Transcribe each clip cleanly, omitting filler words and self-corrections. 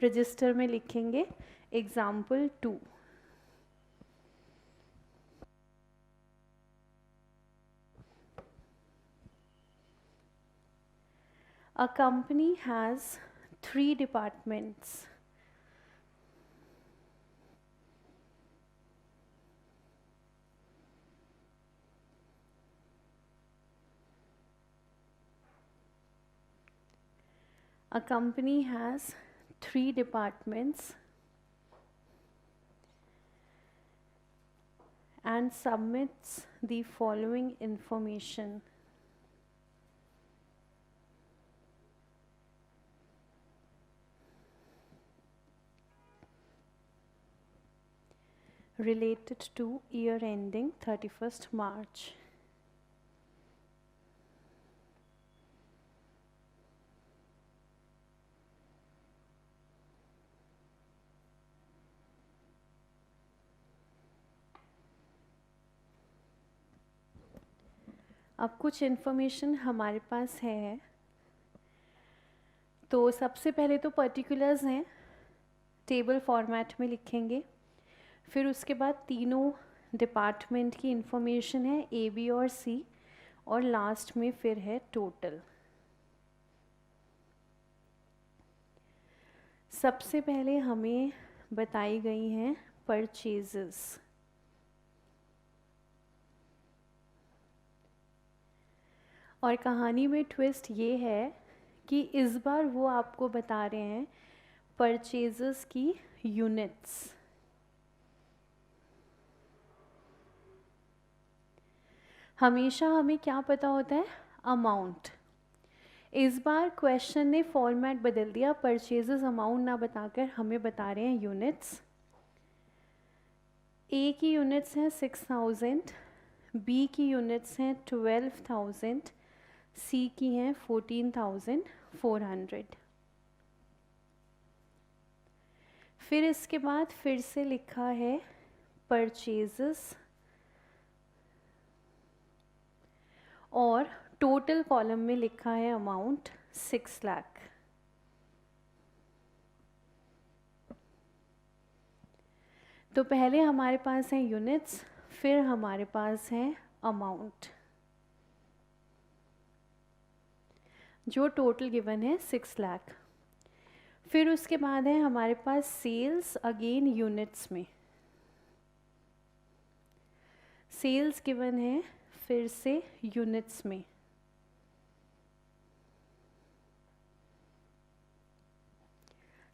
Register में लिखेंगे example 2। A company has 3 departments. A company has 3 departments and submits the following information. Related to year ending 31st March. अब कुछ information हमारे पास है, तो सबसे पहले तो पर्टिकुलर्स हैं, टेबल फॉर्मेट में लिखेंगे। फिर उसके बाद तीनों डिपार्टमेंट की इंफॉर्मेशन है, ए, बी और सी, और लास्ट में फिर है टोटल। सबसे पहले हमें बताई गई हैं परचेजेस। और कहानी में ट्विस्ट ये है कि इस बार वो आपको बता रहे हैं परचेजेस की यूनिट्स। हमेशा हमें क्या पता होता है? अमाउंट। इस बार क्वेश्चन ने फॉर्मेट बदल दिया, परचेजेस अमाउंट ना बताकर हमें बता रहे हैं यूनिट्स। ए की यूनिट्स हैं 6000, बी की यूनिट्स हैं 12000, सी की हैं 14400। फिर इसके बाद फिर से लिखा है परचेजेस और टोटल कॉलम में लिखा है अमाउंट 6 लाख। तो पहले हमारे पास हैं यूनिट्स, फिर हमारे पास हैं अमाउंट, जो टोटल गिवन है 6 लाख। फिर उसके बाद है हमारे पास सेल्स, अगेन यूनिट्स में। सेल्स गिवन है फिर से यूनिट्स में।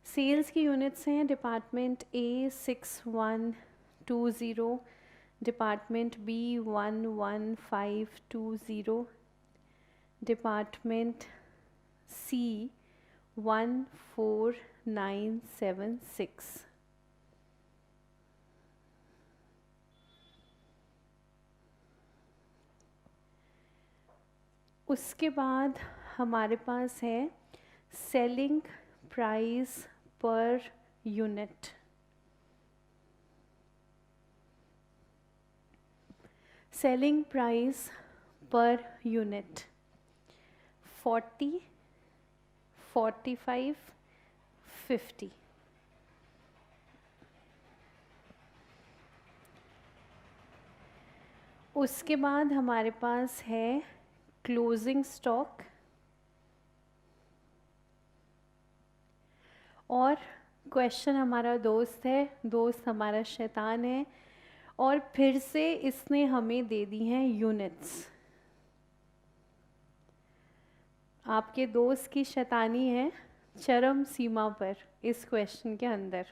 सेल्स की यूनिट्स हैं department A 6120, department B 11520, department सी 14976। उसके बाद हमारे पास है selling price per unit. Selling price per unit 40, 45, 50। उसके बाद हमारे पास है क्लोजिंग स्टॉक, और क्वेश्चन हमारा दोस्त है, दोस्त हमारा शैतान है, और फिर से इसने हमें दे दी हैं यूनिट्स। आपके दोस्त की शैतानी है चरम सीमा पर इस क्वेश्चन के अंदर।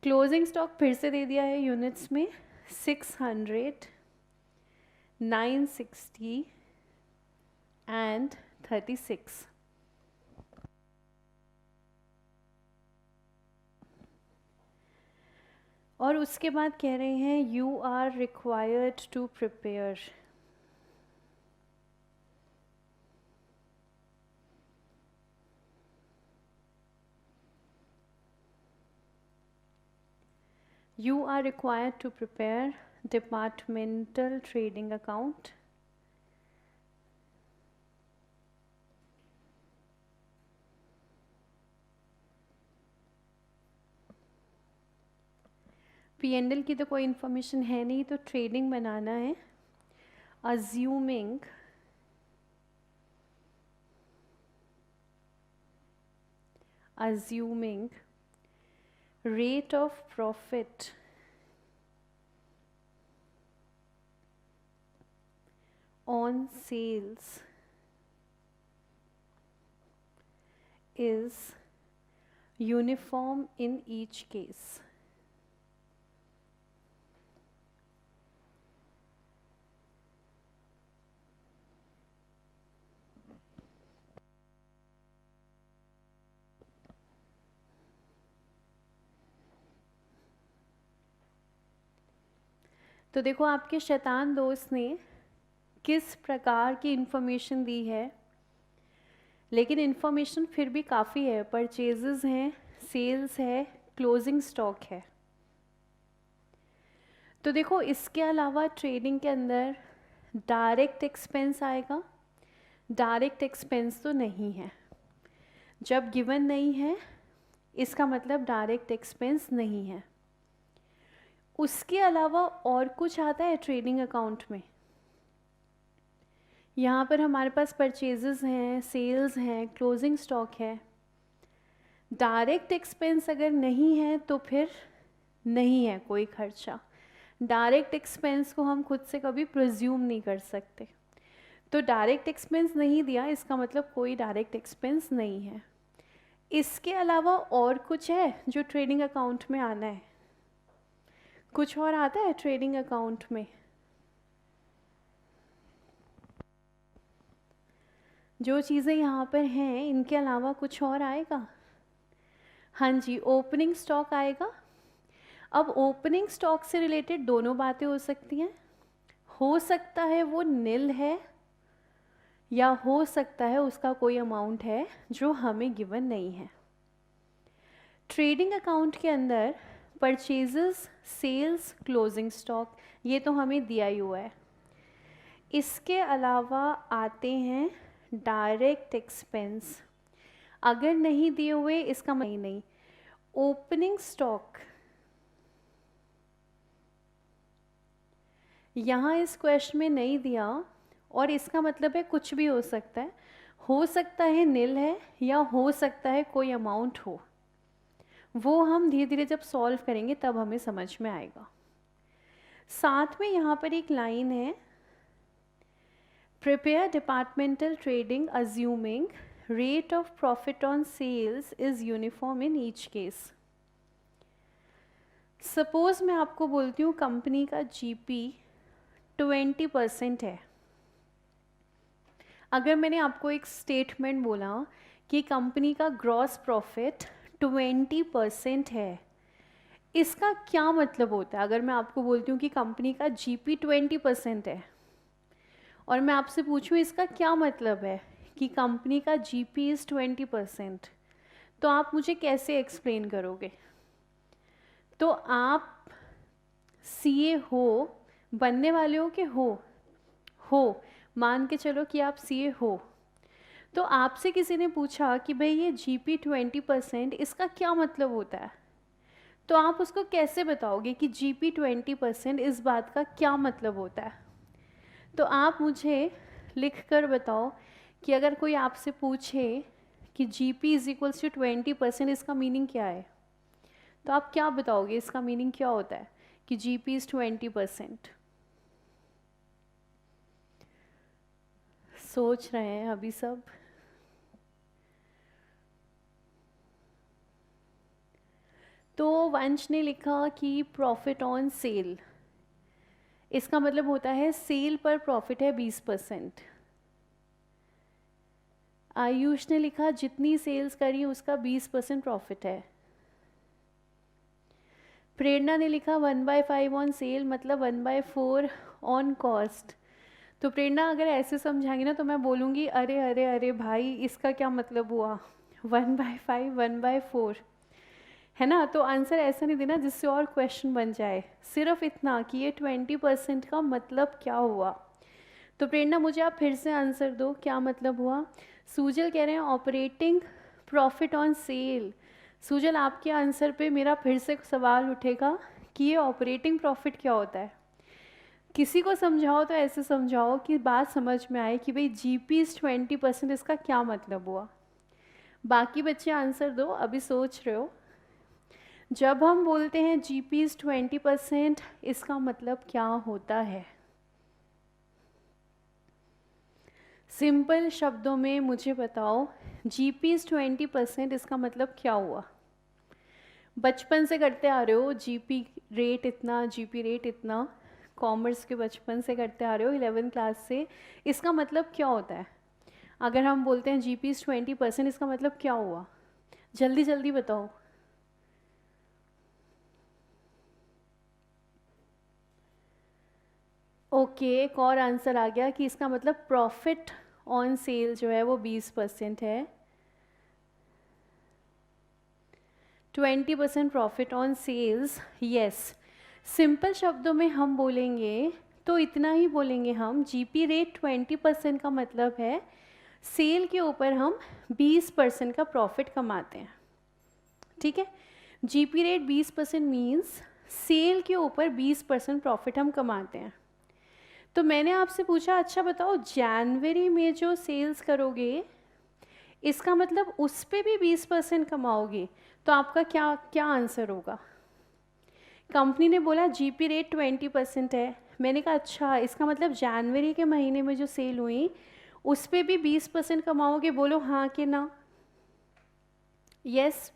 क्लोजिंग स्टॉक फिर से दे दिया है यूनिट्स में 600, 960 एंड 36। और उसके बाद कह रहे हैं you are required to prepare. You are required to prepare departmental trading account, P&L की तो कोई इन्फॉर्मेशन है नहीं, तो ट्रेडिंग बनाना है। assuming rate of profit on sales is uniform in each case. तो देखो आपके शैतान दोस्त ने किस प्रकार की इन्फॉर्मेशन दी है, लेकिन इन्फॉर्मेशन फिर भी काफ़ी है। परचेजेस हैं, सेल्स है, क्लोजिंग स्टॉक है। तो देखो इसके अलावा ट्रेडिंग के अंदर डायरेक्ट एक्सपेंस आएगा। डायरेक्ट एक्सपेंस तो नहीं है, जब गिवन नहीं है इसका मतलब डायरेक्ट एक्सपेंस नहीं है। उसके अलावा और कुछ आता है ट्रेडिंग अकाउंट में? यहाँ पर हमारे पास परचेजेस हैं, सेल्स हैं, क्लोजिंग स्टॉक है। डायरेक्ट एक्सपेंस अगर नहीं है तो फिर नहीं है कोई खर्चा। डायरेक्ट एक्सपेंस को हम खुद से कभी प्रिज्यूम नहीं कर सकते। तो डायरेक्ट एक्सपेंस नहीं दिया, इसका मतलब कोई डायरेक्ट एक्सपेंस नहीं है। इसके अलावा और कुछ है जो ट्रेडिंग अकाउंट में आना है? कुछ और आता है ट्रेडिंग अकाउंट में? जो चीज़ें यहाँ पर हैं इनके अलावा कुछ और आएगा? हाँ जी, ओपनिंग स्टॉक आएगा। अब ओपनिंग स्टॉक से रिलेटेड दोनों बातें हो सकती हैं। हो सकता है वो निल है, या हो सकता है उसका कोई अमाउंट है जो हमें गिवन नहीं है। ट्रेडिंग अकाउंट के अंदर परचेजेस, सेल्स, क्लोजिंग स्टॉक ये तो हमें दिया ही हुआ है। इसके अलावा आते हैं डायरेक्ट एक्सपेंस। अगर नहीं दिए हुए इसका मतलब नहीं। ओपनिंग स्टॉक यहाँ इस क्वेश्चन में नहीं दिया, और इसका मतलब है कुछ भी हो सकता है निल है, या हो सकता है कोई अमाउंट हो। वो हम धीरे धीरे जब सॉल्व करेंगे तब हमें समझ में आएगा। साथ में यहाँ पर एक लाइन है, prepare departmental trading assuming rate of profit on sales is uniform in each case. Suppose मैं आपको बोलती हूँ कंपनी का जीपी 20% है। अगर मैंने आपको एक स्टेटमेंट बोला कि कंपनी का ग्रॉस प्रॉफिट 20% है, इसका क्या मतलब होता है? अगर मैं आपको बोलती हूँ कि कंपनी का जीपी 20% है और मैं आपसे पूछूँ इसका क्या मतलब है कि कंपनी का जीपी इज़ 20%, तो आप मुझे कैसे एक्सप्लेन करोगे? तो आप सीए हो, बनने वाले हो कि हो मान के चलो कि आप सीए हो, तो आपसे किसी ने पूछा कि भाई ये जीपी 20% इसका क्या मतलब होता है, तो आप उसको कैसे बताओगे कि जीपी 20% इस बात का क्या मतलब होता है? तो आप मुझे लिख कर बताओ कि अगर कोई आपसे पूछे कि जीपी इज इक्वल्स टू 20%, इसका मीनिंग क्या है, तो आप क्या बताओगे? इसका मीनिंग क्या होता है कि जीपी इज 20%? सोच रहे हैं अभी सब? तो वंश ने लिखा कि प्रॉफिट ऑन सेल, इसका मतलब होता है सेल पर प्रॉफिट है 20%। आयुष ने लिखा जितनी सेल्स करी उसका 20% प्रॉफिट है। प्रेरणा ने लिखा 1/5 ऑन सेल मतलब 1/4 ऑन कॉस्ट। तो प्रेरणा अगर ऐसे समझाएंगे ना तो मैं बोलूँगी अरे अरे अरे भाई इसका क्या मतलब हुआ, 1/5 1/4 है ना। तो आंसर ऐसा नहीं देना जिससे और क्वेश्चन बन जाए, सिर्फ इतना कि ये 20% का मतलब क्या हुआ। तो प्रेरणा मुझे आप फिर से आंसर दो, क्या मतलब हुआ? सूजल कह रहे हैं operating profit on sale. Sujal आपके आंसर पे मेरा फिर से सवाल उठेगा कि ये ऑपरेटिंग प्रॉफिट क्या होता है। किसी को समझाओ तो ऐसे समझाओ कि बात समझ में आए कि भाई जीपी इज़ 20%, इसका क्या मतलब हुआ। बाकी बच्चे आंसर दो, अभी सोच रहे हो। जब हम बोलते हैं जीपी इज़ 20%, इसका मतलब क्या होता है। सिंपल शब्दों में मुझे बताओ, जीपी इज़ 20%, इसका मतलब क्या हुआ। बचपन से करते आ रहे हो, जीपी रेट इतना, जीपी रेट इतना, कॉमर्स के बचपन से करते आ रहे हो 11th क्लास से। इसका मतलब क्या होता है। अगर हम बोलते हैं जीपी इज़ 20%, इसका मतलब क्या हुआ। जल्दी जल्दी बताओ। ओके, एक और आंसर आ गया कि इसका मतलब प्रॉफिट ऑन सेल जो है वो 20% है। 20% profit on sales, yes. Simple शब्दों में हम बोलेंगे तो इतना ही बोलेंगे हम, जीपी रेट 20% का मतलब है सेल के ऊपर हम 20% का प्रॉफिट कमाते हैं। ठीक है, जीपी रेट 20% मीन्स सेल के ऊपर 20% प्रॉफिट हम कमाते हैं। तो मैंने आपसे पूछा, अच्छा बताओ जनवरी में जो सेल्स करोगे इसका मतलब उस पर भी 20% कमाओगे, तो आपका क्या क्या आंसर होगा। कंपनी ने बोला जीपी रेट 20% है, मैंने कहा अच्छा इसका मतलब जनवरी के महीने में जो सेल हुई उस पर भी 20% कमाओगे, बोलो हाँ कि ना। यस।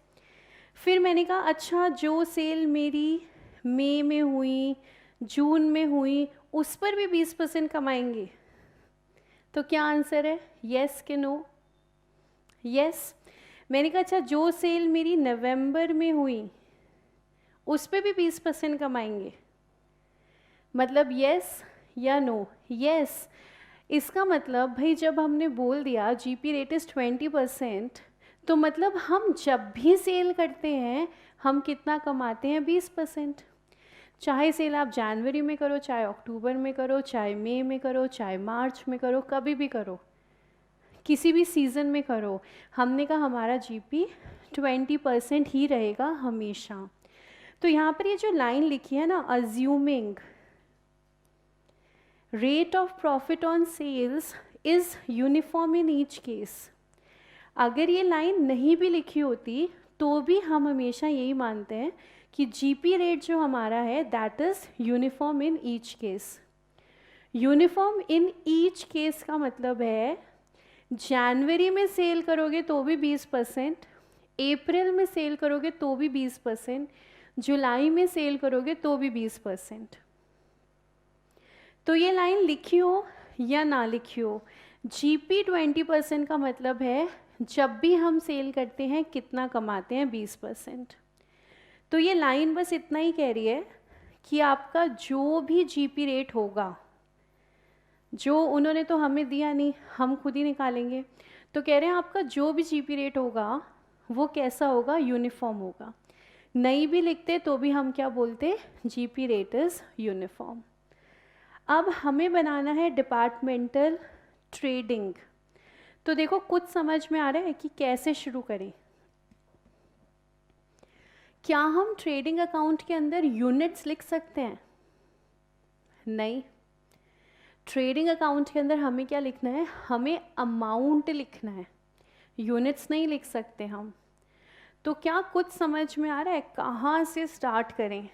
फिर मैंने कहा अच्छा जो सेल मेरी मई में हुई, जून में हुई, उस पर भी 20% कमाएंगे, तो क्या आंसर है, यस कि नो। यस। मैंने कहा अच्छा जो सेल मेरी नवंबर में हुई उस पे भी 20% कमाएंगे, मतलब यस या नो। यस। इसका मतलब भाई जब हमने बोल दिया जीपी रेट इज़ 20%, तो मतलब हम जब भी सेल करते हैं हम कितना कमाते हैं, 20%। चाहे सेल आप जनवरी में करो, चाहे अक्टूबर में करो, चाहे मई में करो, चाहे मार्च में करो, कभी भी करो, किसी भी सीज़न में करो, हमने कहा हमारा जीपी 20% ही रहेगा हमेशा। तो यहाँ पर ये जो लाइन लिखी है ना, assuming rate of profit on sales is uniform in each case, अगर ये लाइन नहीं भी लिखी होती तो भी हम हमेशा यही मानते हैं कि जीपी रेट जो हमारा है that is uniform in each case. Uniform in each case का मतलब है जनवरी में सेल करोगे तो भी 20%, अप्रैल में सेल करोगे तो भी 20%, जुलाई में सेल करोगे तो भी 20%। तो ये लाइन लिखी हो या ना लिखी हो, जीपी 20% का मतलब है जब भी हम सेल करते हैं कितना कमाते हैं, 20%। तो ये लाइन बस इतना ही कह रही है कि आपका जो भी जीपी रेट होगा, जो उन्होंने तो हमें दिया नहीं, हम खुद ही निकालेंगे, तो कह रहे हैं आपका जो भी जीपी रेट होगा वो कैसा होगा, यूनिफॉर्म होगा। नहीं भी लिखते तो भी हम क्या बोलते, जीपी रेट इज़ यूनिफॉर्म। अब हमें बनाना है डिपार्टमेंटल ट्रेडिंग। तो देखो कुछ समझ में आ रहा है कि कैसे शुरू करें। क्या हम ट्रेडिंग अकाउंट के अंदर यूनिट्स लिख सकते हैं, नहीं। ट्रेडिंग अकाउंट के अंदर हमें क्या लिखना है, हमें अमाउंट लिखना है, यूनिट्स नहीं लिख सकते हम। तो क्या कुछ समझ में आ रहा है कहाँ से स्टार्ट करें।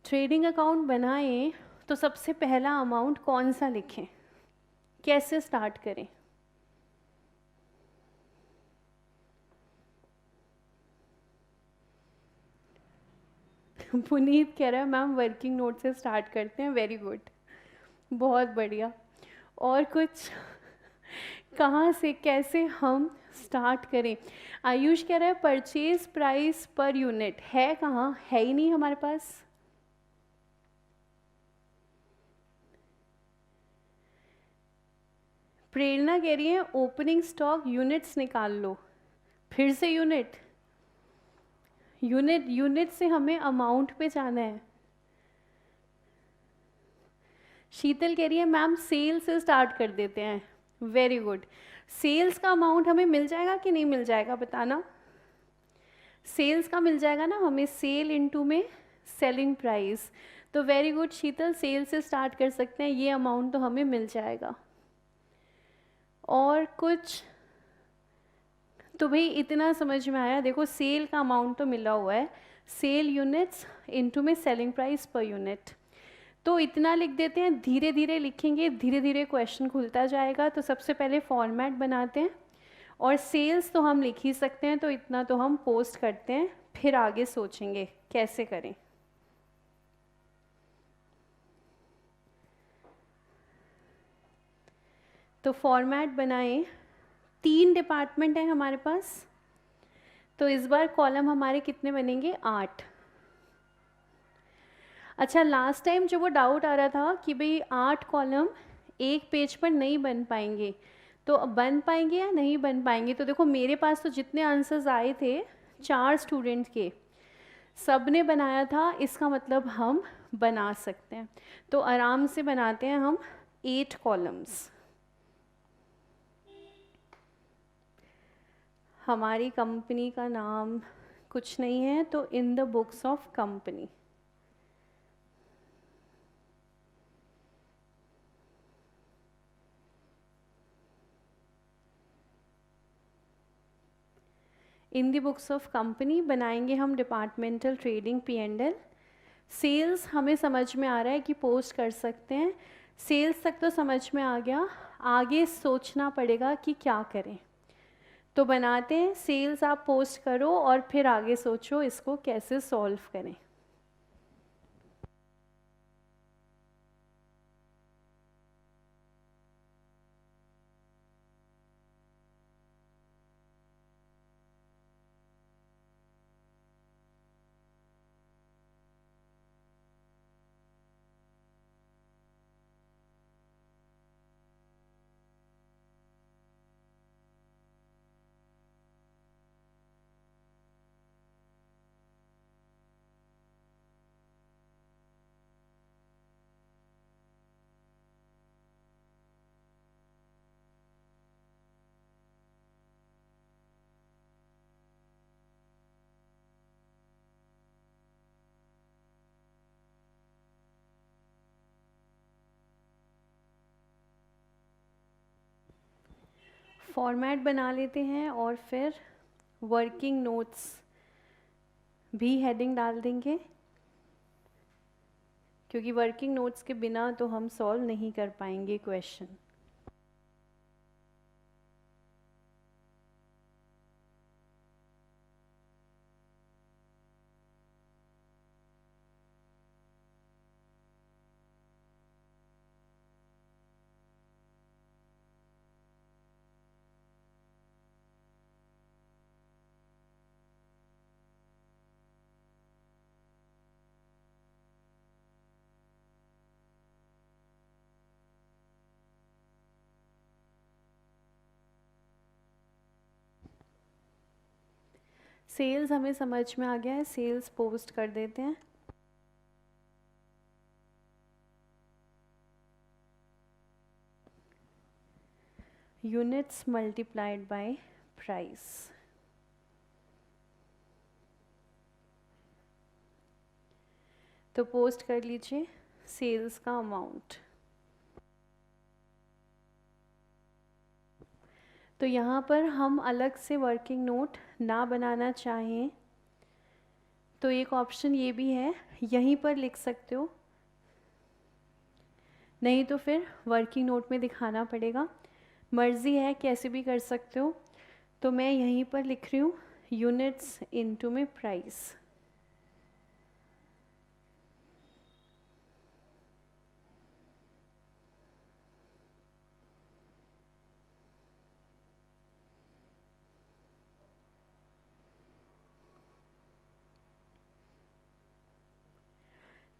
ट्रेडिंग अकाउंट बनाएं तो सबसे पहला अमाउंट कौन सा लिखें, कैसे स्टार्ट करें। पुनीत कह रहा है मैम वर्किंग नोट से स्टार्ट करते हैं, वेरी गुड, बहुत बढ़िया। और कुछ, कहाँ से कैसे हम स्टार्ट करें। आयुष कह रहा है परचेज प्राइस पर यूनिट है, कहाँ है, ही नहीं हमारे पास। प्रेरणा कह रही है ओपनिंग स्टॉक यूनिट्स निकाल लो, फिर से यूनिट, यूनिट से हमें अमाउंट पे जाना है। शीतल कह रही है मैम सेल से स्टार्ट कर देते हैं, वेरी गुड। सेल्स का अमाउंट हमें मिल जाएगा कि नहीं मिल जाएगा, बताना। सेल्स का मिल जाएगा ना हमें, सेल इनटू में सेलिंग प्राइस। तो वेरी गुड शीतल, सेल से स्टार्ट कर सकते हैं, ये अमाउंट तो हमें मिल जाएगा। और कुछ? तो भाई इतना समझ में आया, देखो सेल का अमाउंट तो मिला हुआ है, सेल यूनिट्स इनटू में सेलिंग प्राइस पर यूनिट। तो इतना लिख देते हैं, धीरे धीरे लिखेंगे, धीरे धीरे क्वेश्चन खुलता जाएगा। तो सबसे पहले फॉर्मेट बनाते हैं, और सेल्स तो हम लिख ही सकते हैं, तो इतना तो हम पोस्ट करते हैं, फिर आगे सोचेंगे कैसे करें। तो फॉर्मेट बनाएं, 3 डिपार्टमेंट है हमारे पास, तो इस बार कॉलम हमारे कितने बनेंगे? 8। अच्छा, लास्ट टाइम जो वो डाउट आ रहा था कि भाई 8 कॉलम एक पेज पर नहीं बन पाएंगे, तो अब बन पाएंगे या नहीं बन पाएंगे? तो देखो मेरे पास तो जितने आंसर्स आए थे 4 स्टूडेंट के, सब ने बनाया था, इसका मतलब हम बना सकते हैं। तो आराम से बनाते हैं हम 8 कॉलम्स। हमारी कंपनी का नाम कुछ नहीं है, तो in the books of company. In the books of company बनाएंगे हम डिपार्टमेंटल ट्रेडिंग P&L। सेल्स हमें समझ में आ रहा है कि पोस्ट कर सकते हैं, सेल्स तक तो समझ में आ गया, आगे सोचना पड़ेगा कि क्या करें। तो बनाते हैं, सेल्स आप पोस्ट करो और फिर आगे सोचो इसको कैसे सॉल्व करें। फॉर्मेट बना लेते हैं और फिर वर्किंग नोट्स भी हेडिंग डाल देंगे, क्योंकि वर्किंग नोट्स के बिना तो हम सॉल्व नहीं कर पाएंगे क्वेश्चन। सेल्स हमें समझ में आ गया है, सेल्स पोस्ट कर देते हैं। Units multiplied by price. तो पोस्ट कर लीजिए सेल्स का अमाउंट। तो यहाँ पर हम अलग से वर्किंग नोट ना बनाना चाहें तो एक ऑप्शन ये भी है, यहीं पर लिख सकते हो, नहीं तो फिर वर्किंग नोट में दिखाना पड़ेगा, मर्ज़ी है कैसे भी कर सकते हो। तो मैं यहीं पर लिख रही हूँ यूनिट्स इनटू में प्राइस।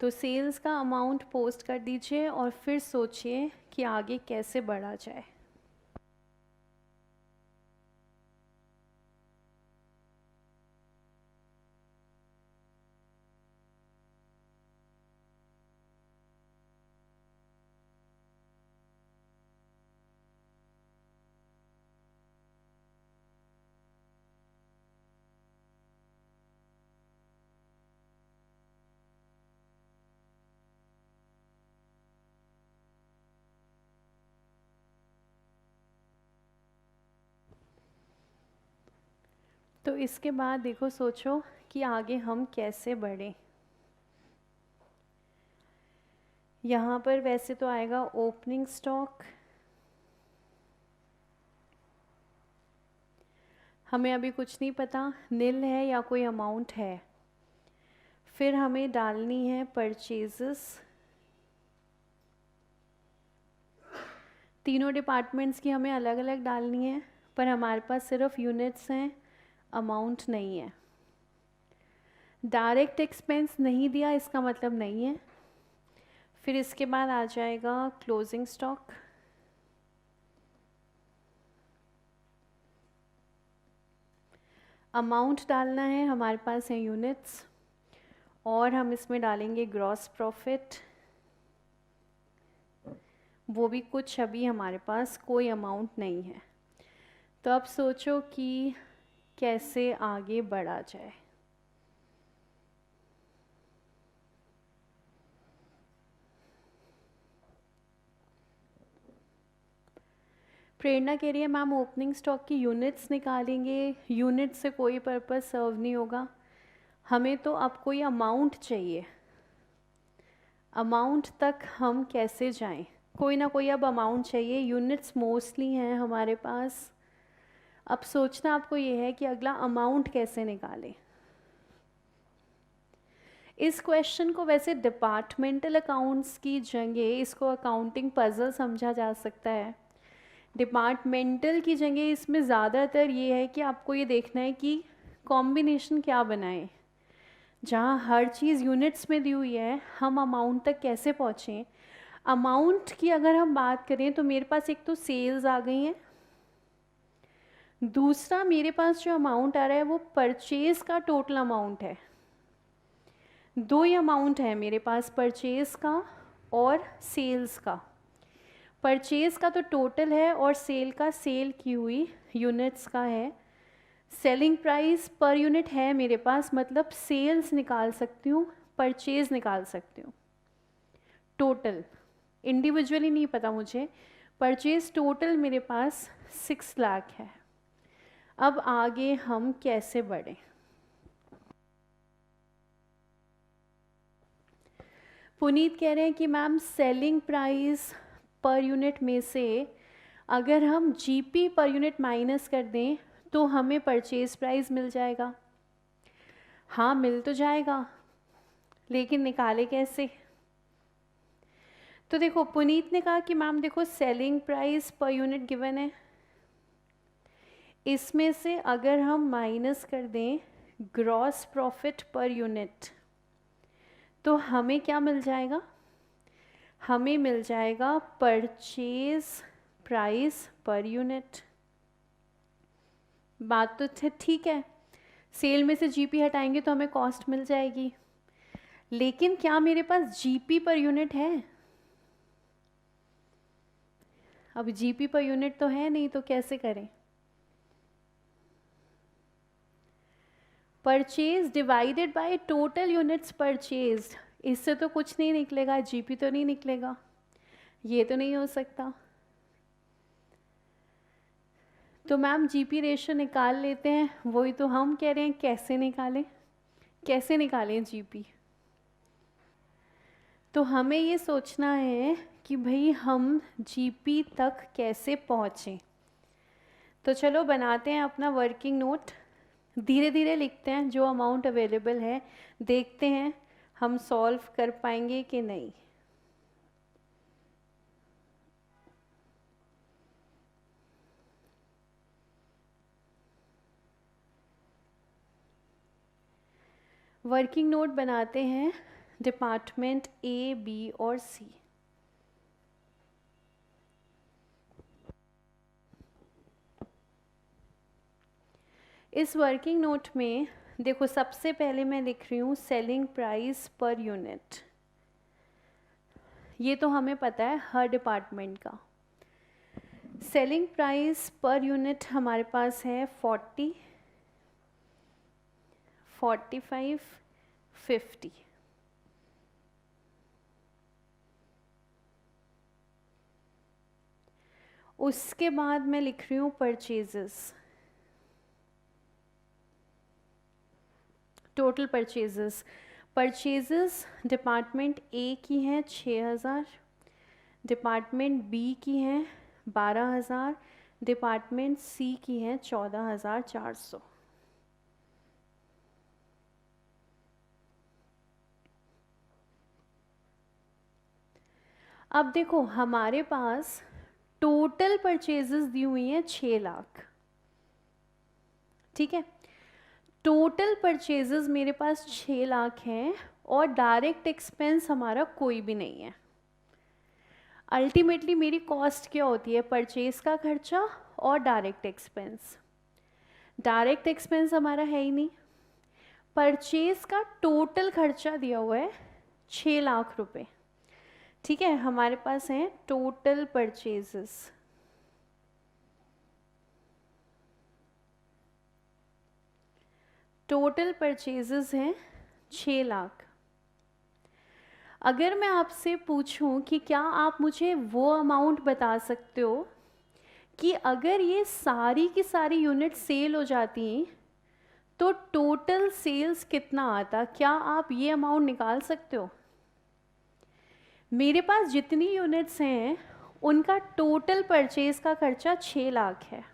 तो सेल्स का अमाउंट पोस्ट कर दीजिए और फिर सोचिए कि आगे कैसे बढ़ा जाए। तो इसके बाद देखो, सोचो कि आगे हम कैसे बढ़ें। यहाँ पर वैसे तो आएगा ओपनिंग स्टॉक, हमें अभी कुछ नहीं पता, नील है या कोई अमाउंट है। फिर हमें डालनी है परचेजेस, तीनों डिपार्टमेंट्स की हमें अलग अलग डालनी है, पर हमारे पास सिर्फ यूनिट्स हैं, अमाउंट नहीं है। डायरेक्ट एक्सपेंस नहीं दिया इसका मतलब नहीं है। फिर इसके बाद आ जाएगा क्लोजिंग स्टॉक, अमाउंट डालना है, हमारे पास है यूनिट्स, और हम इसमें डालेंगे ग्रॉस प्रॉफिट, वो भी कुछ अभी हमारे पास कोई अमाउंट नहीं है। तो अब सोचो कि कैसे आगे बढ़ा जाए। प्रेरणा कह रही है मैम ओपनिंग स्टॉक की यूनिट्स निकालेंगे, यूनिट से कोई पर्पस सर्व नहीं होगा, हमें तो अब कोई अमाउंट चाहिए। अमाउंट तक हम कैसे जाएं? कोई ना कोई अब अमाउंट चाहिए, यूनिट्स मोस्टली हैं हमारे पास। अब सोचना आपको ये है कि अगला अमाउंट कैसे निकालें। इस क्वेश्चन को वैसे डिपार्टमेंटल अकाउंट्स की जगह इसको अकाउंटिंग पजल समझा जा सकता है। डिपार्टमेंटल की जगह इसमें ज़्यादातर ये है कि आपको ये देखना है कि कॉम्बिनेशन क्या बनाएं। जहाँ हर चीज़ यूनिट्स में दी हुई है, हम अमाउंट तक कैसे पहुँचें। अमाउंट की अगर हम बात करें तो मेरे पास एक तो सेल्स आ गई हैं, दूसरा मेरे पास जो अमाउंट आ रहा है वो परचेज़ का टोटल अमाउंट है। दो ही अमाउंट है मेरे पास, परचेज़ का और सेल्स का। परचेज़ का तो टोटल है और सेल का सेल की हुई यूनिट्स का है। सेलिंग प्राइस पर यूनिट है मेरे पास, मतलब सेल्स निकाल सकती हूँ, परचेज़ निकाल सकती हूँ। टोटल इंडिविजुअली नहीं पता मुझे, परचेज़ टोटल मेरे पास 6 लाख है। अब आगे हम कैसे बढ़ें? पुनीत कह रहे हैं कि ma'am selling price per unit में से अगर हम जीपी पर यूनिट माइनस कर दें तो हमें परचेज प्राइस मिल जाएगा। हाँ मिल तो जाएगा, लेकिन निकाले कैसे? तो देखो पुनीत ने कहा कि मैम देखो selling price per unit given है, इसमें से अगर हम माइनस कर दें ग्रॉस प्रॉफिट पर यूनिट तो हमें क्या मिल जाएगा? हमें मिल जाएगा परचेज प्राइस पर यूनिट। बात तो ठीक है, सेल में से जीपी हटाएंगे तो हमें कॉस्ट मिल जाएगी, लेकिन क्या मेरे पास जीपी पर यूनिट है? अब जीपी पर यूनिट तो है नहीं, तो कैसे करें? Purchase divided by total units purchased, इससे तो कुछ नहीं निकलेगा, जीपी तो नहीं निकलेगा, ये तो नहीं हो सकता। तो मैम जीपी रेशियो निकाल लेते हैं, वही तो हम कह रहे हैं कैसे निकालें, कैसे निकालें जीपी। तो हमें ये सोचना है कि भाई हम जीपी तक कैसे पहुँचें। तो चलो बनाते हैं अपना वर्किंग नोट, धीरे धीरे लिखते हैं, जो अमाउंट अवेलेबल है देखते हैं हम सॉल्व कर पाएंगे कि नहीं। वर्किंग नोट बनाते हैं डिपार्टमेंट ए, बी और सी। इस वर्किंग नोट में देखो सबसे पहले मैं लिख रही हूँ सेलिंग प्राइस पर यूनिट, ये तो हमें पता है हर डिपार्टमेंट का। सेलिंग प्राइस पर यूनिट हमारे पास है 40, 45, 50। उसके बाद मैं लिख रही हूँ purchases, total purchases, purchases department A की हैं 6000, डिपार्टमेंट बी की हैं 12000, डिपार्टमेंट सी की हैं 14400। अब देखो हमारे पास टोटल परचेजेस दी हुई हैं 6 लाख, ठीक है। टोटल परचेजेस मेरे पास 6 लाख हैं और डायरेक्ट एक्सपेंस हमारा कोई भी नहीं है। अल्टीमेटली मेरी कॉस्ट क्या होती है, परचेज का खर्चा और डायरेक्ट एक्सपेंस। डायरेक्ट एक्सपेंस हमारा है ही नहीं, परचेज का टोटल खर्चा दिया हुआ है 6 लाख रुपए, ठीक है। हमारे पास है टोटल परचेजेस, टोटल परचेजेस हैं 6 लाख। अगर मैं आपसे पूछूं कि क्या आप मुझे वो अमाउंट बता सकते हो कि अगर ये सारी की सारी यूनिट सेल हो जाती तो टोटल सेल्स कितना आता, क्या आप ये अमाउंट निकाल सकते हो? मेरे पास जितनी यूनिट्स हैं उनका टोटल परचेज का खर्चा 6 लाख है।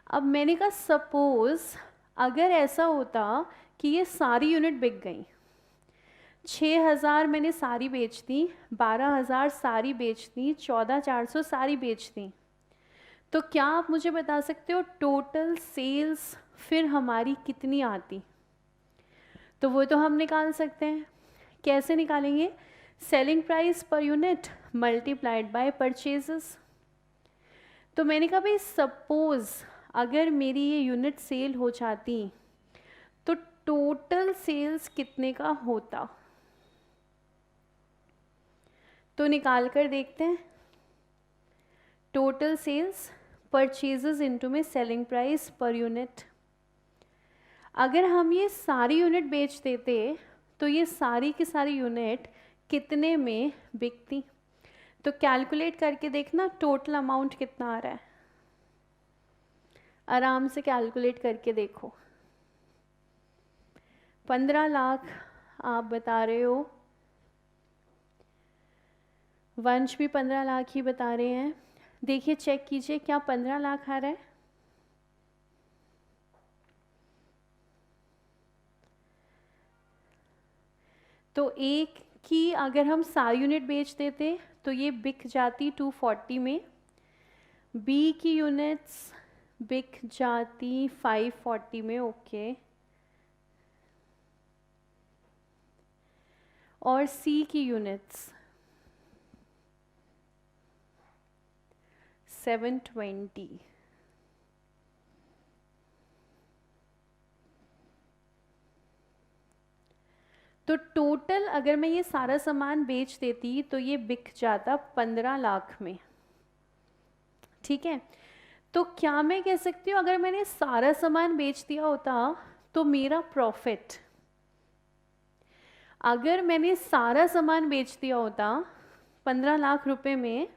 अब मैंने कहा सपोज अगर ऐसा होता कि ये सारी यूनिट बिक गई, 6000 मैंने सारी बेच दी, 12000 सारी बेच दी, 14400 सारी बेच दी, तो क्या आप मुझे बता सकते हो टोटल सेल्स फिर हमारी कितनी आती? तो वो तो हम निकाल सकते हैं। कैसे निकालेंगे? Selling price per unit multiplied by purchases. तो मैंने कहा भाई सपोज अगर मेरी ये यूनिट सेल हो जाती तो टोटल सेल्स कितने का होता, तो निकाल कर देखते हैं। टोटल सेल्स परचेजेस इनटू में सेलिंग प्राइस पर यूनिट। अगर हम ये सारी यूनिट बेच देते तो ये सारी की सारी यूनिट कितने में बिकती? तो कैलकुलेट करके देखना टोटल अमाउंट कितना आ रहा है, आराम से कैलकुलेट करके देखो। 15 लाख आप बता रहे हो, वंश भी 15 लाख ही बता रहे हैं। देखिए चेक कीजिए क्या 15 लाख आ रहा है? तो एक की अगर हम सारी यूनिट बेच देते तो ये बिक जाती 240 में, बी की यूनिट्स बिक जाती 540 में, ओके, और सी की यूनिट्स 720। तो टोटल अगर मैं ये सारा सामान बेच देती तो ये बिक जाता 15 लाख में, ठीक है। तो क्या मैं कह सकती हूँ अगर मैंने सारा सामान बेच दिया होता तो मेरा प्रॉफिट, अगर मैंने सारा सामान बेच दिया होता 15 लाख रुपए में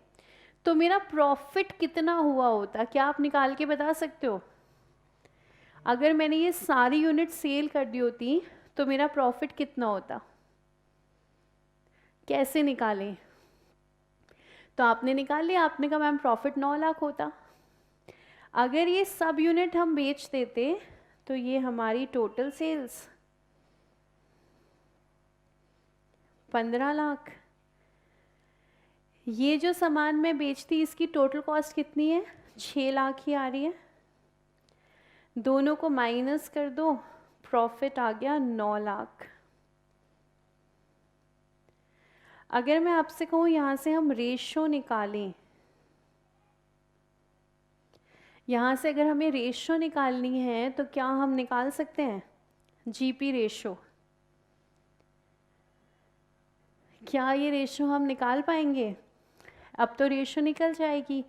तो मेरा प्रॉफिट कितना हुआ होता, क्या आप निकाल के बता सकते हो? अगर मैंने ये सारी यूनिट सेल कर दी होती तो मेरा प्रॉफिट कितना होता, कैसे निकालें? तो आपने निकाल लिया, आपने कहा मैम प्रॉफिट 9 लाख होता। अगर ये सब यूनिट हम बेच देते तो ये हमारी टोटल सेल्स 15 लाख। ये जो सामान मैं बेचती इसकी टोटल कॉस्ट कितनी है? 6 लाख ही आ रही है। दोनों को माइनस कर दो, प्रॉफिट आ गया 9 लाख। अगर मैं आपसे कहूँ यहाँ से हम रेशो निकालें, यहाँ से अगर हमें रेशो निकालनी है तो क्या हम निकाल सकते हैं? जीपी रेशो, क्या ये रेशो हम निकाल पाएंगे? अब तो रेशो निकल जाएगी।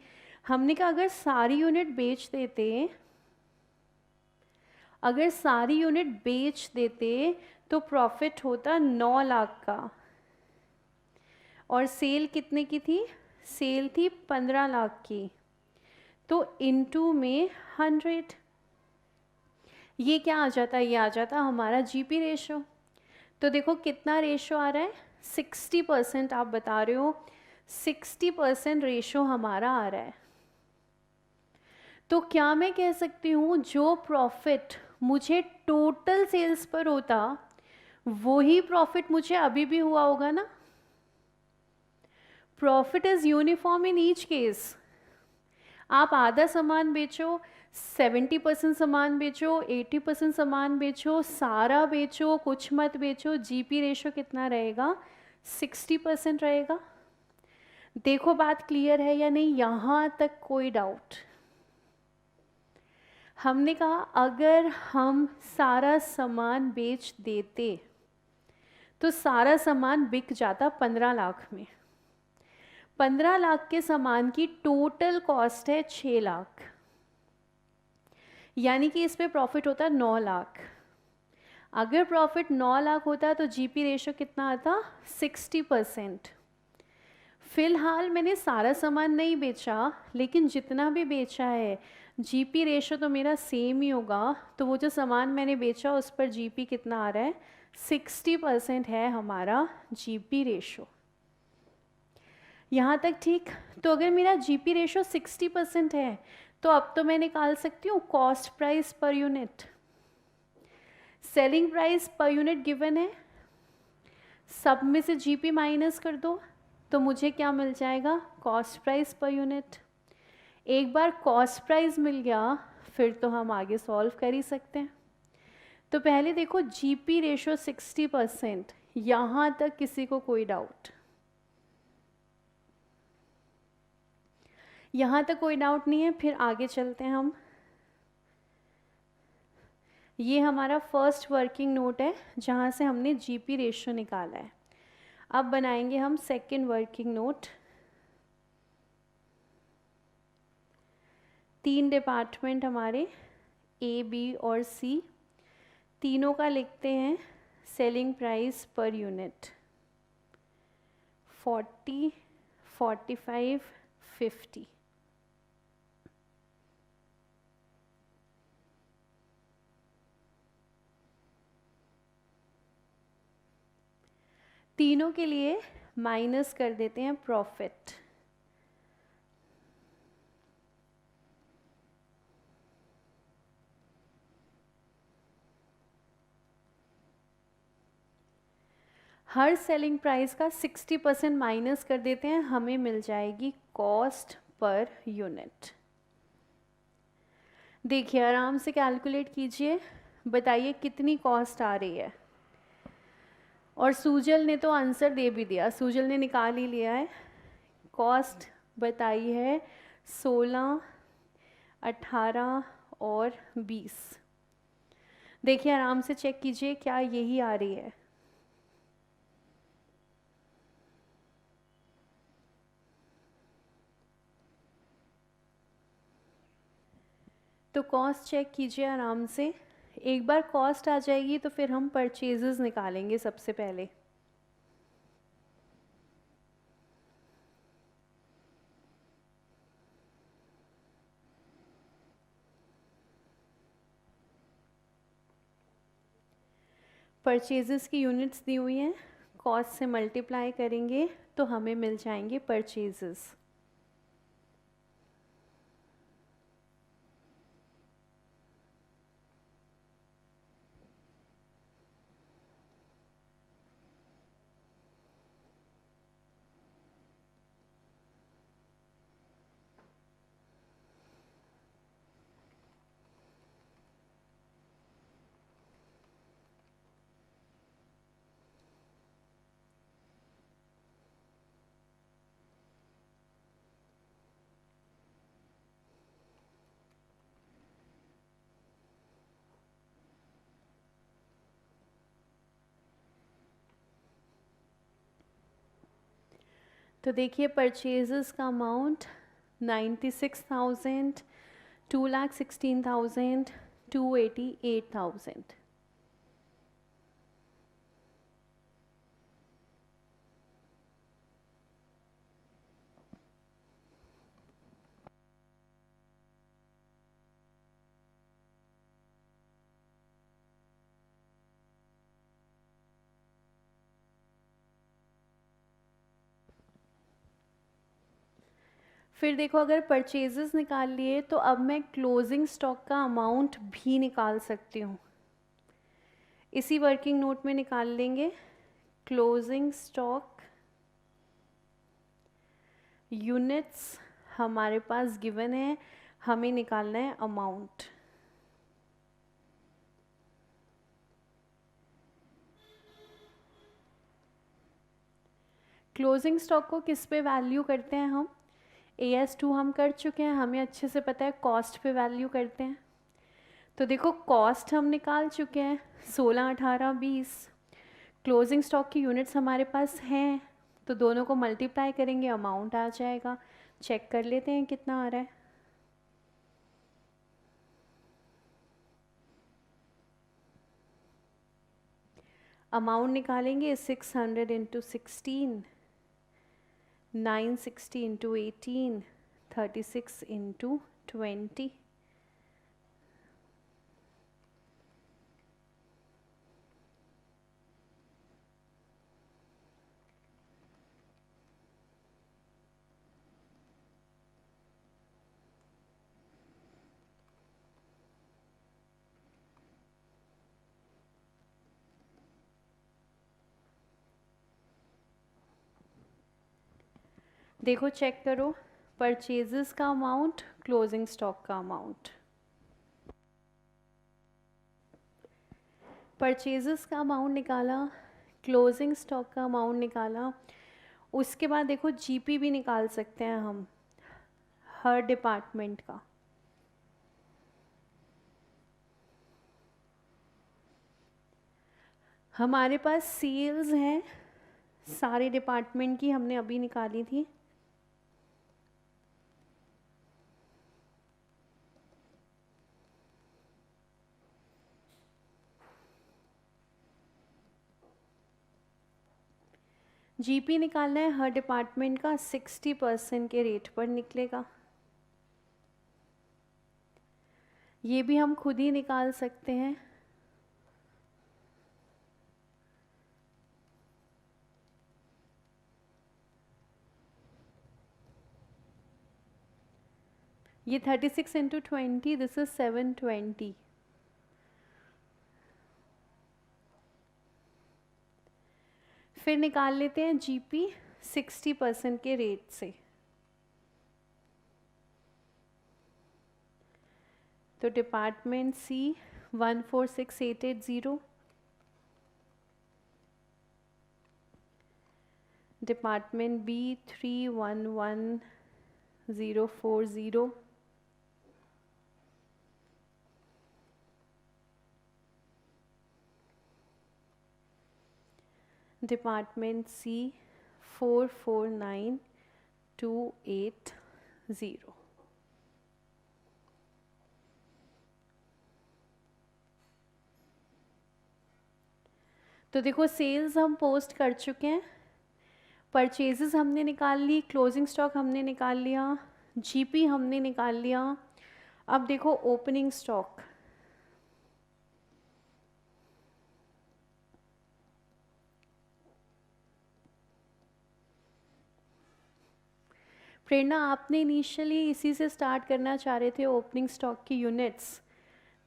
हमने कहा अगर सारी यूनिट बेच देते, अगर सारी यूनिट बेच देते तो प्रॉफिट होता 9 लाख का, और सेल कितने की थी? सेल थी 15 लाख की, तो इनटू में 100। ये क्या आ जाता है, ये आ जाता है हमारा जीपी रेशो। तो देखो कितना रेशो आ रहा है, 60% आप बता रहे हो, 60% रेशो हमारा आ रहा है। तो क्या मैं कह सकती हूँ जो प्रॉफिट मुझे टोटल सेल्स पर होता वही प्रॉफिट मुझे अभी भी हुआ होगा ना। Profit is uniform in each case. आप आधा सामान बेचो, 70% सामान बेचो, 80% सामान बेचो, सारा बेचो, कुछ मत बेचो, जीपी रेशो कितना रहेगा, 60% रहेगा। देखो बात क्लियर है या नहीं, यहाँ तक कोई डाउट? हमने कहा अगर हम सारा सामान बेच देते तो सारा सामान बिक जाता 15 लाख में। 15 लाख के सामान की टोटल कॉस्ट है 6 लाख, यानी कि इस पे प्रॉफिट होता 9 लाख। अगर प्रॉफिट 9 लाख होता तो जीपी रेशो कितना आता, 60%। फिलहाल मैंने सारा सामान नहीं बेचा, लेकिन जितना भी बेचा है जीपी रेशो तो मेरा सेम ही होगा। तो वो जो सामान मैंने बेचा उस पर जीपी कितना आ रहा है, 60% है हमारा जीपी रेशो। यहाँ तक ठीक? तो अगर मेरा जीपी रेशो 60% है तो अब तो मैं निकाल सकती हूँ cost price per unit. Selling price per unit given है, सब में से जीपी माइनस कर दो तो मुझे क्या मिल जाएगा, कॉस्ट प्राइस पर यूनिट। एक बार कॉस्ट प्राइस मिल गया फिर तो हम आगे सॉल्व कर ही सकते हैं। तो पहले देखो जीपी रेशो 60%, यहाँ तक किसी को कोई डाउट? यहाँ तक कोई डाउट नहीं है, फिर आगे चलते हैं हम। ये हमारा फर्स्ट वर्किंग नोट है जहाँ से हमने जीपी रेशो निकाला है। अब बनाएंगे हम सेकंड वर्किंग नोट। 3 डिपार्टमेंट हमारे ए, बी और सी, तीनों का लिखते हैं सेलिंग प्राइस पर यूनिट 40, 45, 50। तीनों के लिए माइनस कर देते हैं प्रॉफिट। हर सेलिंग प्राइस का 60% माइनस कर देते हैं, हमें मिल जाएगी कॉस्ट पर यूनिट। देखिए आराम से कैलकुलेट कीजिए, बताइए कितनी कॉस्ट आ रही है। और सूजल ने तो आंसर दे भी दिया, सूजल ने निकाल ही लिया है। कॉस्ट बताई है 16, 18 और 20। देखिए आराम से चेक कीजिए क्या यही आ रही है। तो कॉस्ट चेक कीजिए आराम से। एक बार कॉस्ट आ जाएगी तो फिर हम परचेजेस निकालेंगे सबसे पहले। परचेजेस की यूनिट्स दी हुई हैं, कॉस्ट से मल्टीप्लाई करेंगे तो हमें मिल जाएंगे परचेजेस। तो देखिए परचेजेस का अमाउंट 96,000, 2,16,000, 288,000। फिर देखो अगर परचेजेस निकाल लिए तो अब मैं क्लोजिंग स्टॉक का अमाउंट भी निकाल सकती हूँ। इसी वर्किंग नोट में निकाल लेंगे। क्लोजिंग स्टॉक यूनिट्स हमारे पास गिवन है, हमें निकालना है अमाउंट। क्लोजिंग स्टॉक को किस पे वैल्यू करते हैं हम? AS2 हम कर चुके हैं, हमें अच्छे से पता है कॉस्ट पे वैल्यू करते हैं। तो देखो कॉस्ट हम निकाल चुके हैं 16, 18, 20। क्लोजिंग स्टॉक की यूनिट्स हमारे पास हैं, तो दोनों को मल्टीप्लाई करेंगे, अमाउंट आ जाएगा। चेक कर लेते हैं कितना आ रहा है। अमाउंट निकालेंगे 600 इंटू 16, 960 इंटू 18, 36 इंटू 20। देखो चेक करो, परचेजेस का अमाउंट, क्लोजिंग स्टॉक का अमाउंट। परचेजेस का अमाउंट निकाला, क्लोजिंग स्टॉक का अमाउंट निकाला, उसके बाद देखो जीपी भी निकाल सकते हैं हम हर डिपार्टमेंट का। हमारे पास सेल्स हैं सारे डिपार्टमेंट की, हमने अभी निकाली थी। जीपी निकालना है हर डिपार्टमेंट का, 60% के रेट पर निकलेगा। ये भी हम खुद ही निकाल सकते हैं। ये 36 इंटू 20, दिस इज 720। फिर निकाल लेते हैं जीपी 60% के रेट से। तो department C 146880, department B 311040, department C 449280। तो देखो सेल्स हम पोस्ट कर चुके हैं, परचेजेस हमने निकाल ली, क्लोजिंग स्टॉक हमने निकाल लिया, जीपी हमने निकाल लिया। अब देखो ओपनिंग स्टॉक, प्रेरणा आपने इनिशियली इसी से स्टार्ट करना चाह रहे थे, ओपनिंग स्टॉक की यूनिट्स,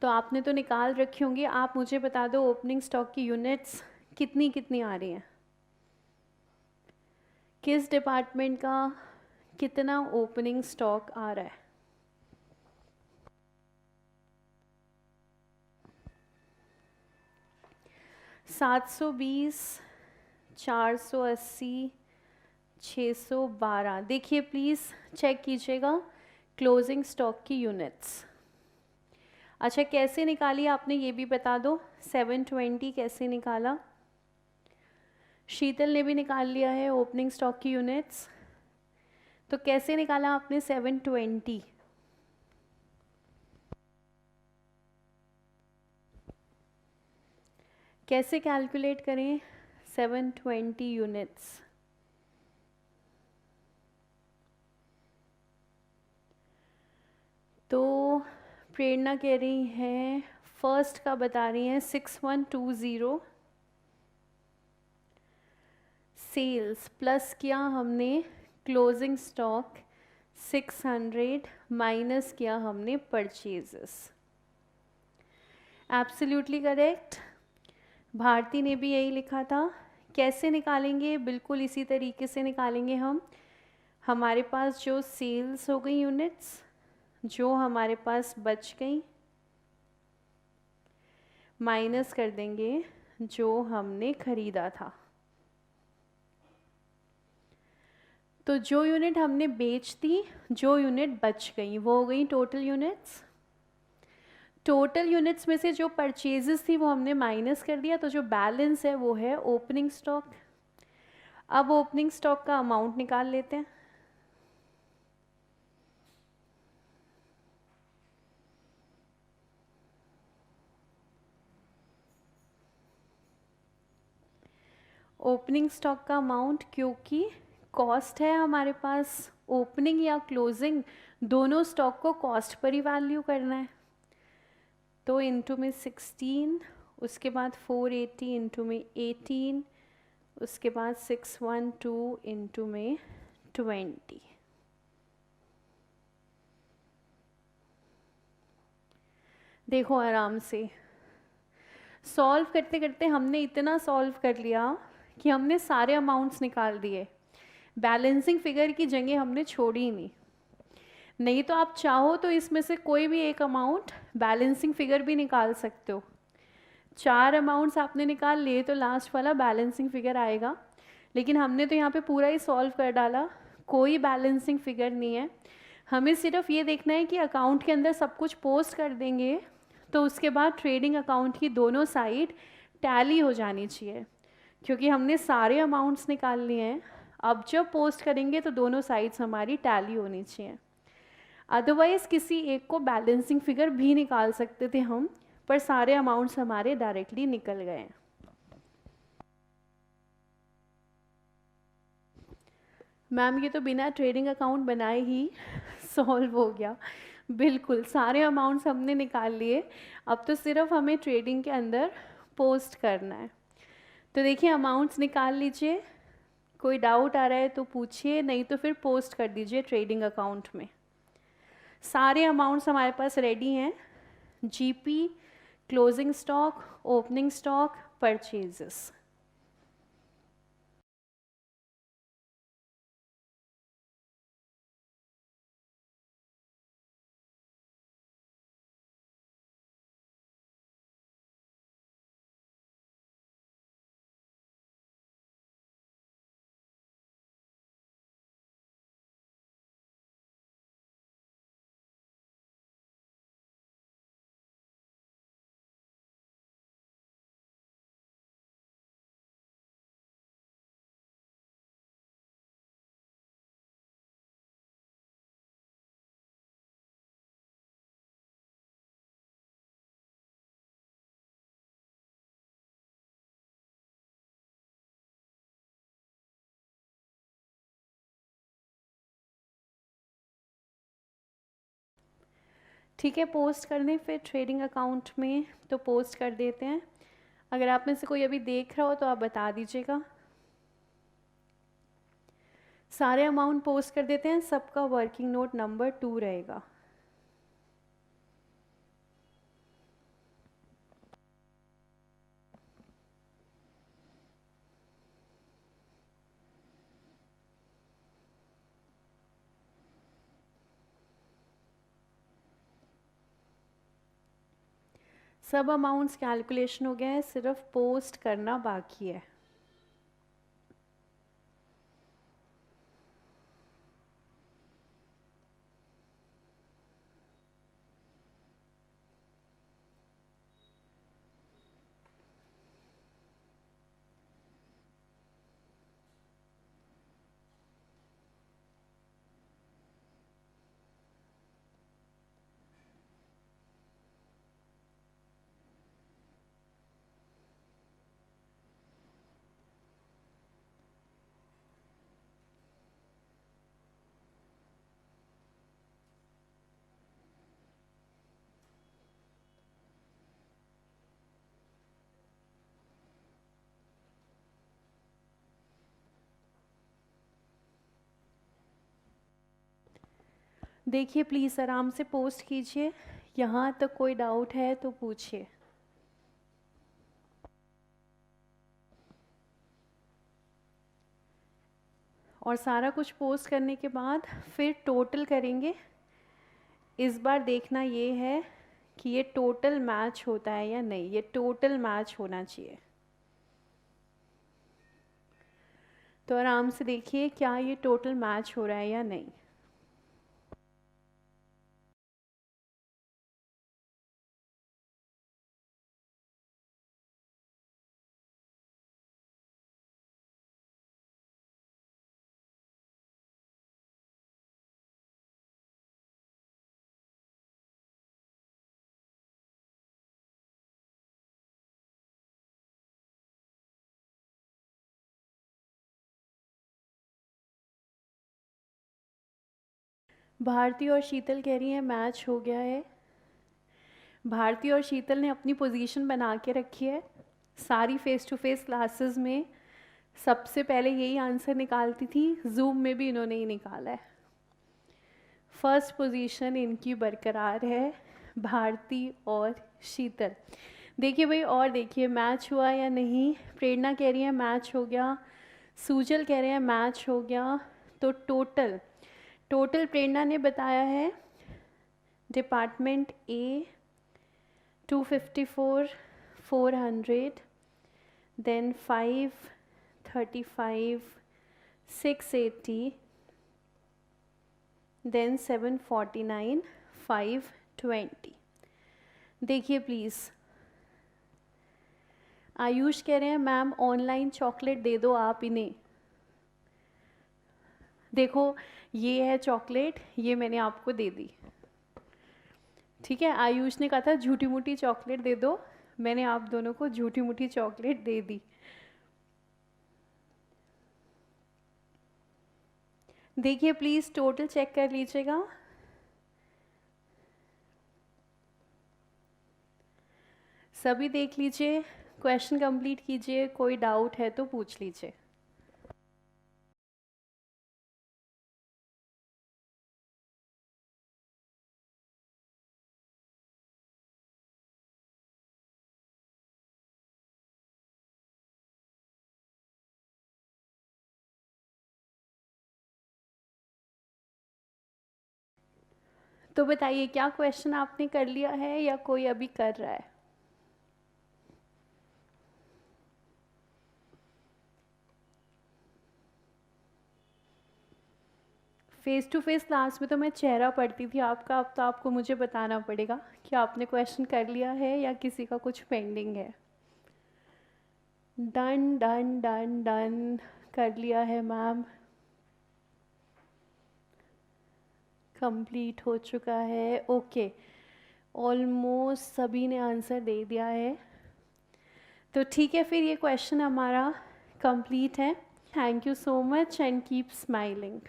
तो आपने तो निकाल रखी होंगी। आप मुझे बता दो ओपनिंग स्टॉक की यूनिट्स कितनी कितनी आ रही हैं, किस डिपार्टमेंट का कितना ओपनिंग स्टॉक आ रहा है। सात 720, 480, 612। देखिए प्लीज़ चेक कीजिएगा क्लोजिंग स्टॉक की यूनिट्स। अच्छा कैसे निकाली आपने ये भी बता दो, 720 कैसे निकाला? शीतल ने भी निकाल लिया है ओपनिंग स्टॉक की यूनिट्स, तो कैसे निकाला आपने 720? कैसे कैलकुलेट करें 720 यूनिट्स? तो प्रेरणा कह रही है फर्स्ट का बता रही हैं 6120 सेल्स प्लस किया हमने क्लोजिंग स्टॉक 600 माइनस किया हमने परचेजेस। Absolutely correct. भारती ने भी यही लिखा था। कैसे निकालेंगे? बिल्कुल इसी तरीके से निकालेंगे हम। हमारे पास जो सेल्स हो गई यूनिट्स, जो हमारे पास बच गई, माइनस कर देंगे जो हमने खरीदा था। तो जो यूनिट हमने बेच दी, जो यूनिट बच गई, वो हो गई टोटल यूनिट्स। टोटल यूनिट्स में से जो परचेजेस थी वो हमने माइनस कर दिया, तो जो बैलेंस है वो है ओपनिंग स्टॉक। अब ओपनिंग स्टॉक का अमाउंट निकाल लेते हैं। ओपनिंग स्टॉक का अमाउंट, क्योंकि कॉस्ट है हमारे पास, ओपनिंग या क्लोजिंग दोनों स्टॉक को कॉस्ट पर ही वैल्यू करना है। तो इनटू में 16, उसके बाद 480 इनटू में 18, उसके बाद 612 इनटू में 20। देखो आराम से सॉल्व करते करते हमने इतना सॉल्व कर लिया कि हमने सारे अमाउंट्स निकाल दिए। बैलेंसिंग फिगर की जगह हमने छोड़ी ही नहीं। नहीं तो आप चाहो तो इसमें से कोई भी एक अमाउंट बैलेंसिंग फिगर भी निकाल सकते हो। 4 अमाउंट्स आपने निकाल लिए तो लास्ट वाला बैलेंसिंग फिगर आएगा, लेकिन हमने तो यहाँ पे पूरा ही सॉल्व कर डाला, कोई बैलेंसिंग फिगर नहीं है। हमें सिर्फ ये देखना है कि अकाउंट के अंदर सब कुछ पोस्ट कर देंगे तो उसके बाद ट्रेडिंग अकाउंट की दोनों साइड टैली हो जानी चाहिए, क्योंकि हमने सारे अमाउंट्स निकाल लिए हैं। अब जब पोस्ट करेंगे तो दोनों साइड्स हमारी टैली होनी चाहिए। अदरवाइज़ किसी एक को बैलेंसिंग फिगर भी निकाल सकते थे हम, पर सारे अमाउंट्स हमारे डायरेक्टली निकल गए। मैम ये तो बिना ट्रेडिंग अकाउंट बनाए ही सॉल्व हो गया। बिल्कुल सारे अमाउंट्स हमने निकाल लिए, अब तो सिर्फ हमें ट्रेडिंग के अंदर पोस्ट करना है। तो देखिए अमाउंट्स निकाल लीजिए, कोई डाउट आ रहा है तो पूछिए, नहीं तो फिर पोस्ट कर दीजिए ट्रेडिंग अकाउंट में। सारे अमाउंट्स हमारे पास रेडी हैं, GP, closing stock, opening stock, purchases. ठीक है, पोस्ट कर दें फिर ट्रेडिंग अकाउंट में, तो पोस्ट कर देते हैं। अगर आप में से कोई अभी देख रहा हो तो आप बता दीजिएगा। सारे अमाउंट पोस्ट कर देते हैं, सबका वर्किंग नोट नंबर 2 रहेगा। सब अमाउंट्स कैलकुलेशन हो गया है, सिर्फ पोस्ट करना बाकी है। देखिए प्लीज़ आराम से पोस्ट कीजिए, यहाँ तक कोई डाउट है तो पूछिए। और सारा कुछ पोस्ट करने के बाद फिर टोटल करेंगे। इस बार देखना ये है कि ये टोटल मैच होता है या नहीं, ये टोटल मैच होना चाहिए। तो आराम से देखिए क्या ये टोटल मैच हो रहा है या नहीं। भारती और शीतल कह रही है मैच हो गया है। भारती और शीतल ने अपनी पोजीशन बना के रखी है। सारी फेस टू फेस क्लासेस में सबसे पहले यही आंसर निकालती थी, जूम में भी इन्होंने ही निकाला है। फर्स्ट पोजीशन इनकी बरकरार है, भारती और शीतल। देखिए भाई, और देखिए मैच हुआ या नहीं। प्रेरणा कह रही है मैच हो गया, सूजल कह रहे हैं मैच हो गया। तो टोटल प्रेरणा ने बताया है डिपार्टमेंट ए 254 400, देन 535 680, देन 749 520। देखिए प्लीज़, आयुष कह रहे हैं मैम ऑनलाइन चॉकलेट दे दो आप इन्हें। देखो ये है चॉकलेट, ये मैंने आपको दे दी, ठीक है। आयुष ने कहा था झूठी मूठी चॉकलेट दे दो, मैंने आप दोनों को झूठी मूठी चॉकलेट दे दी। देखिए प्लीज़ टोटल चेक कर लीजिएगा। सभी देख लीजिए, क्वेश्चन कंप्लीट कीजिए, कोई डाउट है तो पूछ लीजिए। तो बताइए क्या क्वेश्चन आपने कर लिया है या कोई अभी कर रहा है? फेस टू फेस क्लास में तो मैं चेहरा पढ़ती थी आपका, अब तो आपको मुझे बताना पड़ेगा कि आपने क्वेश्चन कर लिया है या किसी का कुछ पेंडिंग है। डन डन डन डन कर लिया है मैम, कंप्लीट हो चुका है। ओके, ऑलमोस्ट सभी ने आंसर दे दिया है। तो ठीक है, फिर ये क्वेश्चन हमारा कंप्लीट है। Thank you so much and keep smiling.